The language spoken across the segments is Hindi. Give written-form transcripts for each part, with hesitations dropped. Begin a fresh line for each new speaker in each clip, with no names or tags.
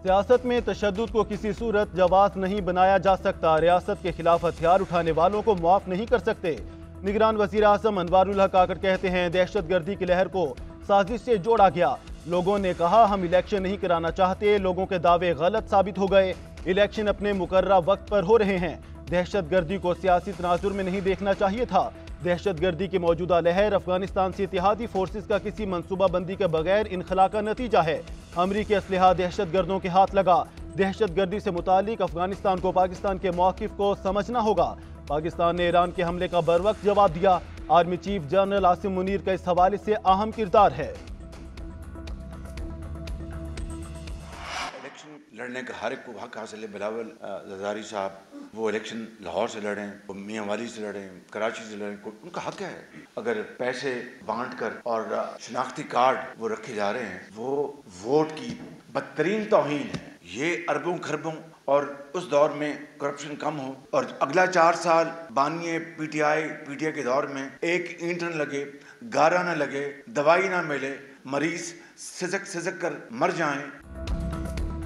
सियासत में तशद्दुद को किसी सूरत जवाज नहीं बनाया जा सकता। रियासत के खिलाफ हथियार उठाने वालों को माफ नहीं कर सकते। निगरान वजीर आजम अनवारुल हक आकर कहते हैं दहशत गर्दी की लहर को साजिश से जोड़ा गया। लोगों ने कहा हम इलेक्शन नहीं कराना चाहते, लोगों के दावे गलत साबित हो गए। इलेक्शन अपने मुकर्रर वक्त पर हो रहे हैं। दहशत गर्दी को सियासी तनाजुर में नहीं देखना चाहिए था। दहशत गर्दी की मौजूदा लहर अफगानिस्तान से इत्तेहादी फोर्सेस का किसी मनसूबाबंदी के बगैर इनखला का नतीजा है। अमरीकी असलहा दहशत गर्दों के हाथ लगा। दहशत गर्दी से मुतालिक अफगानिस्तान को पाकिस्तान के मौक़िफ़ को समझना होगा। पाकिस्तान ने ईरान के हमले का बरवक्त जवाब दिया। Army chief general Asim Munir का इस हवाले से अहम किरदार है।
लड़ने का हर एक को हक हासिल है। बिलावल जरदारी साहब वो इलेक्शन लाहौर से लड़ें, वो मियाँ वाली से लड़ें, कराची से लड़ें, उनका हक है। अगर पैसे बांट कर और शनाख्ती कार्ड वो रखे जा रहे हैं, वो वोट की बदतरीन तौहीन है। ये अरबों खरबों और उस दौर में करप्शन कम हो और अगला 4 साल बानिए पीटीआई के दौर में एक ईंट न लगे, गारा न लगे, दवाई ना मिले, मरीज सिसक कर मर जाएं।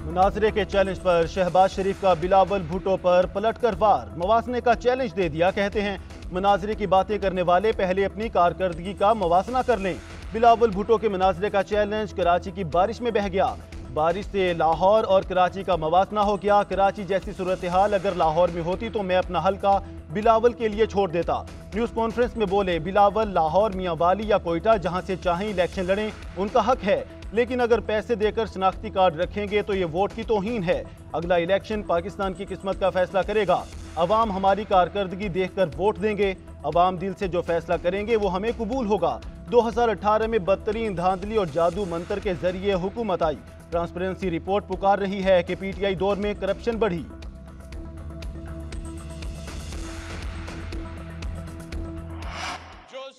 मुनाजरे के चैलेंज पर शहबाज शरीफ का बिलावल भुट्टो पर पलटकर वार। मवासने का चैलेंज दे दिया। कहते हैं मुनाजरे की बातें करने वाले पहले अपनी कारकर्दगी का मवासना कर लें। बिलावल भुट्टो के मुनाजरे का चैलेंज कराची की बारिश में बह गया। बारिश से लाहौर और कराची का मवासना हो गया। कराची जैसी सूरत हाल अगर लाहौर में होती तो मैं अपना हल्का बिलावल के लिए छोड़ देता। न्यूज़ कॉन्फ्रेंस में बोले बिलावल लाहौर, मियाँ वाली या कोयटा जहाँ से चाहें इलेक्शन लड़ें, उनका हक है, लेकिन अगर पैसे देकर शनाख्ती कार्ड रखेंगे तो ये वोट की तौहीन है। अगला इलेक्शन पाकिस्तान की किस्मत का फैसला करेगा। अवाम हमारी कारकर्दगी देखकर वोट देंगे। अवाम दिल से जो फैसला करेंगे वो हमें कबूल होगा। 2018 में बदतरीन धांधली और जादू मंत्र के जरिए हुकूमत आई। ट्रांसपेरेंसी रिपोर्ट पुकार रही है कि पीटीआई दौर में करप्शन बढ़ी।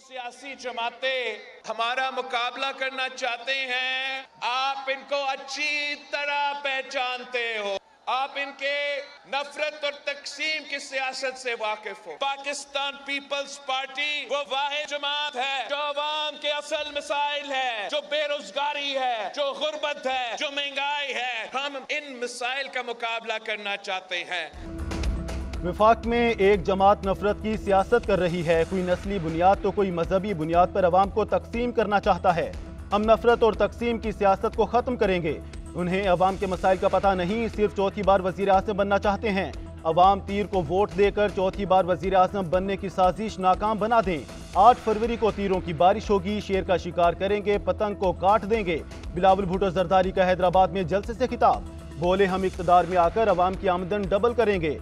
सियासी जमातें हमारा मुकाबला करना चाहते हैं, आप इनको अच्छी तरह पहचानते हो। आप इनके नफरत और तकसीम की सियासत से वाकिफ हो। पाकिस्तान पीपल्स पार्टी वो वाहिद जमात है जो अवाम के असल मसाइल है, जो बेरोजगारी है, जो गुर्बत है, जो महंगाई है। हम इन मसाइल का मुकाबला करना चाहते हैं।
विफाक में एक जमात नफरत की सियासत कर रही है। कोई नस्ली बुनियाद तो कोई मजहबी बुनियाद पर अवाम को तकसीम करना चाहता है। हम नफरत और तकसीम की सियासत को ख़त्म करेंगे। उन्हें अवाम के मसाइल का पता नहीं, सिर्फ चौथी बार वजीर आज़म बनना चाहते हैं। अवाम तीर को वोट देकर चौथी बार वजीर आज़म बनने की साजिश नाकाम बना दें। 8 फरवरी को तीरों की बारिश होगी, शेर का शिकार करेंगे, पतंग को काट देंगे। बिलावल भुट्टो जरदारी का हैदराबाद में जलसे से खिताब। बोले हम इक़्तिदार में आकर अवाम की आमदन डबल करेंगे।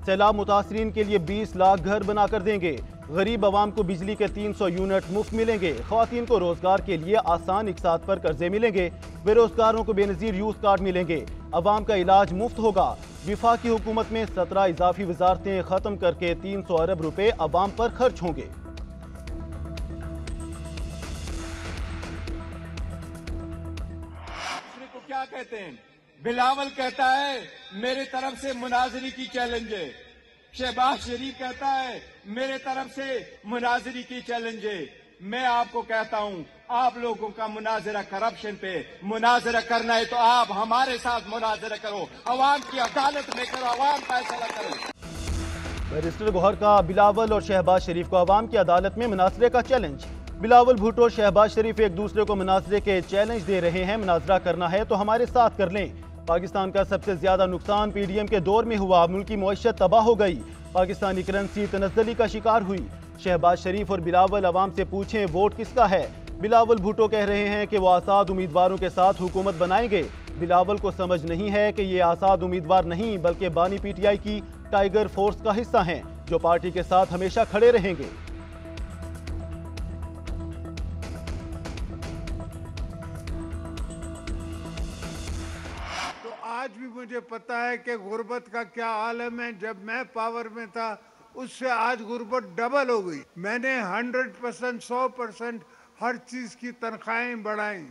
सैलाब मुतासरीन के लिए 20 लाख घर बनाकर देंगे। गरीब आवाम को बिजली के 300 यूनिट मुफ्त मिलेंगे। ख्वातीन को रोजगार के लिए आसान इकसात पर कर्जे मिलेंगे। बेरोजगारों को बेनजीर यूथ कार्ड मिलेंगे। आवाम का इलाज मुफ्त होगा। विफाकी हुकूमत में 17 इजाफी वजारतें खत्म करके 300 अरब रुपए आवाम पर खर्च होंगे।
को क्या कहते हैं? बिलावल कहता है मेरे तरफ से मुनाजरी की चैलेंज है। शहबाज शरीफ कहता है मेरे तरफ से मुनाजरी की चैलेंज है। मैं आपको कहता हूं, आप लोगों का मुनाजरा करप्शन पे मुनाजरा करना है तो आप हमारे साथ मुनाजरा करो, अवाम की अदालत में करो, अवाम फैसला करो।
बैरिस्टर गौहर का बिलावल और शहबाज शरीफ को अवाम की अदालत में मुनाजरे का चैलेंज। बिलावल भुट्टो शहबाज शरीफ एक दूसरे को मुनाजरे के चैलेंज दे रहे हैं। मुनाजरा करना है तो हमारे साथ कर लें। पाकिस्तान का सबसे ज्यादा नुकसान पीडीएम के दौर में हुआ। मुल्की मईशत तबाह हो गई। पाकिस्तानी करेंसी तनज़्ज़ुली का शिकार हुई। शहबाज शरीफ और बिलावल अवाम से पूछें वोट किसका है। बिलावल भुट्टो कह रहे हैं कि वो आसाद उम्मीदवारों के साथ हुकूमत बनाएंगे। बिलावल को समझ नहीं है कि ये आसाद उम्मीदवार नहीं बल्कि बानी पीटीआई की टाइगर फोर्स का हिस्सा हैं, जो पार्टी के साथ हमेशा खड़े रहेंगे।
आज भी मुझे पता है कि गुर्बत का क्या आलम है। जब मैं पावर में था उससे आज गुर्बत डबल हो गई। मैंने 100% 100% हर चीज की तनख्वाहें बढ़ाई।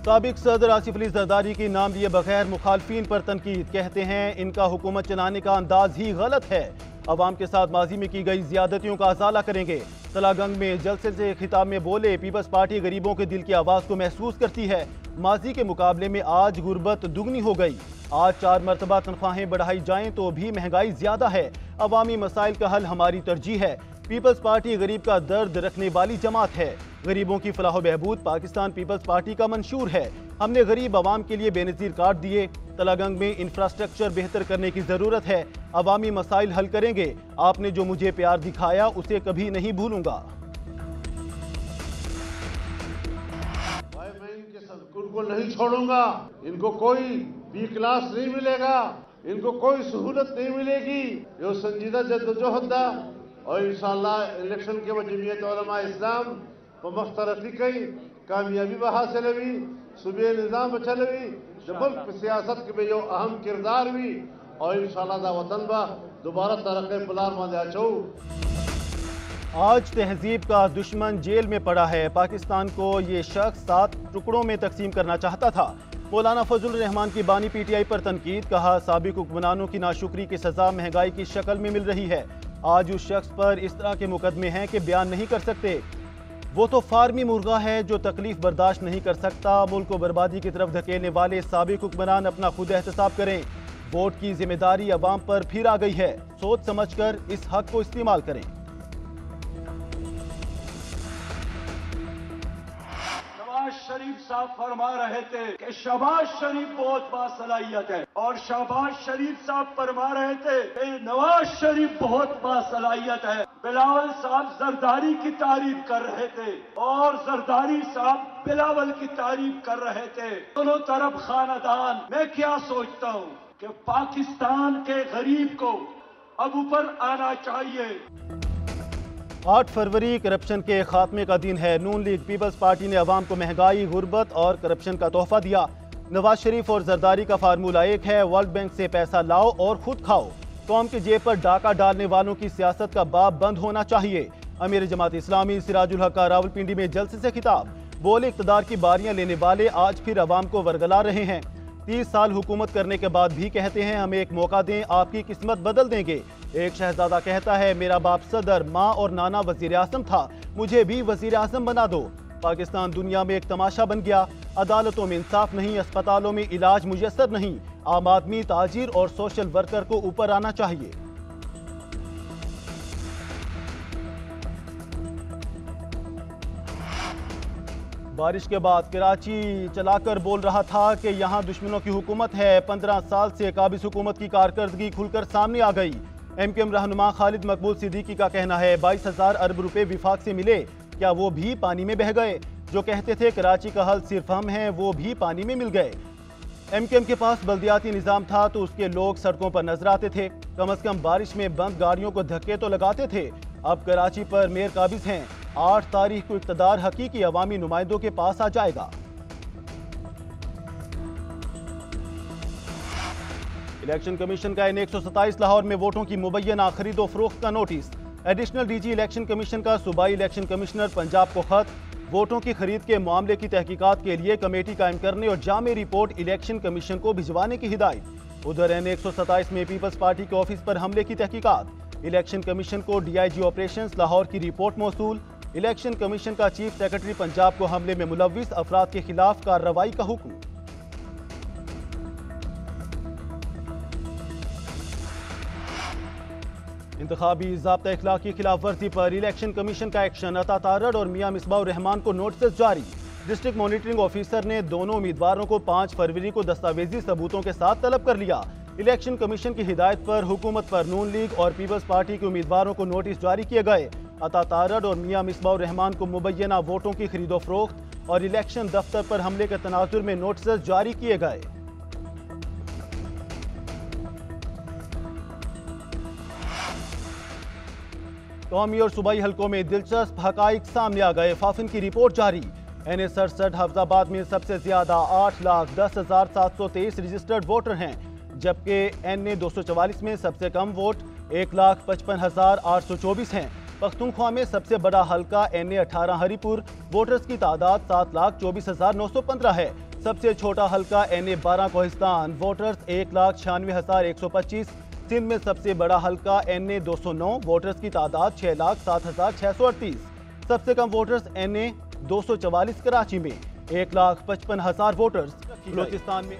साबिक सदर आसिफ अली जरदारी की नाम लिए बगैर मुखालफिन पर तनकीद। कहते हैं इनका हुकूमत चलाने का अंदाज ही गलत है। अवाम के साथ माजी में की गई ज्यादतियों का अजाला करेंगे। तलागंग में जलसे से खिताब में बोले पीपल्स पार्टी गरीबों के दिल की आवाज को महसूस करती है। माजी के मुकाबले में आज गुर्बत दुगनी हो गई। आज 4 मरतबा तनख्वाहें बढ़ाई जाएं तो भी महंगाई ज्यादा है। अवामी मसाइल का हल हमारी तरजीह है। पीपल्स पार्टी गरीब का दर्द रखने वाली जमात है। गरीबों की फलाह बहबूद पाकिस्तान पीपल्स पार्टी का मंशूर है। हमने गरीब आवाम के लिए बेनज़ीर कार्ड दिए। तलागंग में इंफ्रास्ट्रक्चर बेहतर करने की जरूरत है। अवामी मसाइल हल करेंगे। आपने जो मुझे प्यार दिखाया उसे कभी नहीं भूलूंगा।
मैं इनके स्कूल को नहीं छोड़ूंगा। इनको कोई बी क्लास नहीं मिलेगा, इनको कोई सहूलत नहीं मिलेगी। ये संजीदा जद्दोजहद और इंशाअल्लाह इलेक्शन के बाद जमीयत उलमा इस्लाम मुफ्त तरक्की कई कामयाबी ब हासिल हुई, सूबे निज़ाम चल हुई, मुल्क सियासत के जो अहम किरदार हुई और इंशाअल्लाह दा वतन बा दोबारा तरक्की पुलार मांदे अचो।
आज तहजीब का दुश्मन जेल में पड़ा है। पाकिस्तान को ये शख्स 7 टुकड़ों में तकसीम करना चाहता था। मौलाना फजल रहमान की बानी पीटीआई पर तनकीद। कहा साबिक हुक्मरानों की नाशुक्री की सजा महंगाई की शक्ल में मिल रही है। आज उस शख्स पर इस तरह के मुकदमे हैं कि बयान नहीं कर सकते। वो तो फार्मी मुर्गा है जो तकलीफ बर्दाश्त नहीं कर सकता। मुल्क को बर्बादी की तरफ धकेलने वाले साबिक हुक्मरान अपना खुद एहतसाब करें। वोट की जिम्मेदारी अवाम पर फिर आ गई है। सोच समझकर इस हक को इस्तेमाल करें।
शहबाज शरीफ साहब फरमा रहे थे कि शहबाज शरीफ बहुत बासलाहियत है और शहबाज शरीफ साहब फरमा रहे थे कि नवाज शरीफ बहुत बासलाहियत है। बिलावल साहब जरदारी की तारीफ कर रहे थे और जरदारी साहब बिलावल की तारीफ कर रहे थे। दोनों तरफ खानदान। मैं क्या सोचता हूँ कि पाकिस्तान के गरीब को अब ऊपर आना चाहिए।
8 फरवरी करप्शन के खात्मे का दिन है। नून लीग पीपल्स पार्टी ने अवाम को महंगाई, गुर्बत और करप्शन का तोहफा दिया। नवाज शरीफ और जरदारी का फार्मूला एक है, वर्ल्ड बैंक से पैसा लाओ और खुद खाओ। कौम की जेब पर डाका डालने वालों की सियासत का बाब बंद होना चाहिए। अमीर जमात इस्लामी सिराजुल हक का रावलपिंडी में जलसे से खिताब। बोले इक़्तिदार की बारियां लेने वाले आज फिर अवाम को वरगला रहे हैं। 30 साल हुकूमत करने के बाद भी कहते हैं हमें एक मौका दें, आपकी किस्मत बदल देंगे। एक शहजादा कहता है मेरा बाप सदर, माँ और नाना वजीर आज़म था, मुझे भी वजीर आज़म बना दो। पाकिस्तान दुनिया में एक तमाशा बन गया। अदालतों में इंसाफ नहीं, अस्पतालों में इलाज मुयस्सर नहीं। आम आदमी, ताजिर और सोशल वर्कर को ऊपर आना चाहिए। बारिश के बाद कराची चलाकर बोल रहा था कि यहाँ दुश्मनों की हुकूमत है। 15 साल से काबिज हुकूमत की कारकर्दगी खुलकर सामने आ गई। एमकेएम रहनुमा खालिद मकबूल सिद्दीकी का कहना है 22,000 अरब रुपए विफाक से मिले, क्या वो भी पानी में बह गए? जो कहते थे कराची का हल सिर्फ हम हैं, वो भी पानी में मिल गए। एमकेएम के पास बल्दियाती निज़ाम था तो उसके लोग सड़कों पर नजर आते थे। कम अज कम बारिश में बंद गाड़ियों को धक्के तो लगाते थे। अब कराची पर मेयर काबिज हैं। 8 तारीख को इक़्तिदार हकीकी अवामी नुमाइंदों के पास आ जाएगा। इलेक्शन कमीशन का N127 लाहौर में वोटों की मुबैना खरीदो फरोख्त का notice. Additional DG election commission का सूबाई इलेक्शन कमिश्नर पंजाब को खत। वोटों की खरीद के मामले की तहकीकात के लिए कमेटी कायम करने और जामे रिपोर्ट इलेक्शन कमीशन को भिजवाने की हिदायत। उधर N127 में पीपल्स पार्टी के ऑफिस पर हमले की तहकीकात। इलेक्शन कमीशन को DIG ऑपरेशंस लाहौर की रिपोर्ट मौसूल। इलेक्शन कमीशन का चीफ सेक्रेटरी पंजाब को हमले में मुलव्विस अफराद के खिलाफ कार्रवाई का हुक्म। इंतखाबी ज़ाब्ता इखलाक की खिलाफ वर्जी पर इलेक्शन कमीशन का एक्शन। अता तारड़ और मियां मिसबाह रहमान को नोटिस जारी। डिस्ट्रिक्ट मॉनिटरिंग ऑफिसर ने दोनों उम्मीदवारों को 5 फरवरी को दस्तावेजी सबूतों के साथ तलब कर लिया। इलेक्शन कमीशन की हिदायत पर हुकूमत पर नून लीग और पीपल्स पार्टी के उम्मीदवारों को नोटिस जारी किए गए। अता तारड़ और मियां मिसबाह रहमान को मुबैना वोटों की खरीदो फरोख्त और इलेक्शन दफ्तर पर हमले के तनाजुर में नोटिस जारी किए गए। कौमी और सूबाई हलकों में दिलचस्प हकाइक सामने आ गए। फाफिन की रिपोर्ट जारी। NA67 हफ्जाबाद में सबसे ज्यादा 8,10,723 रजिस्टर्ड वोटर हैं, जबकि NA244 में सबसे कम वोट 1,55,824 हैं। पख्तूनख्वा में सबसे बड़ा हलका NA18 हरीपुर, वोटर्स की तादाद 7,24,915 है। सबसे छोटा हलका NA12 कोहिस्तान, वोटर्स 1,96,125। सिंध में सबसे बड़ा हलका NA209, वोटर्स की तादाद 6,07,638। सबसे कम वोटर्स NA244 कराची में 1,55,000 वोटर्स बलूचिस्तान में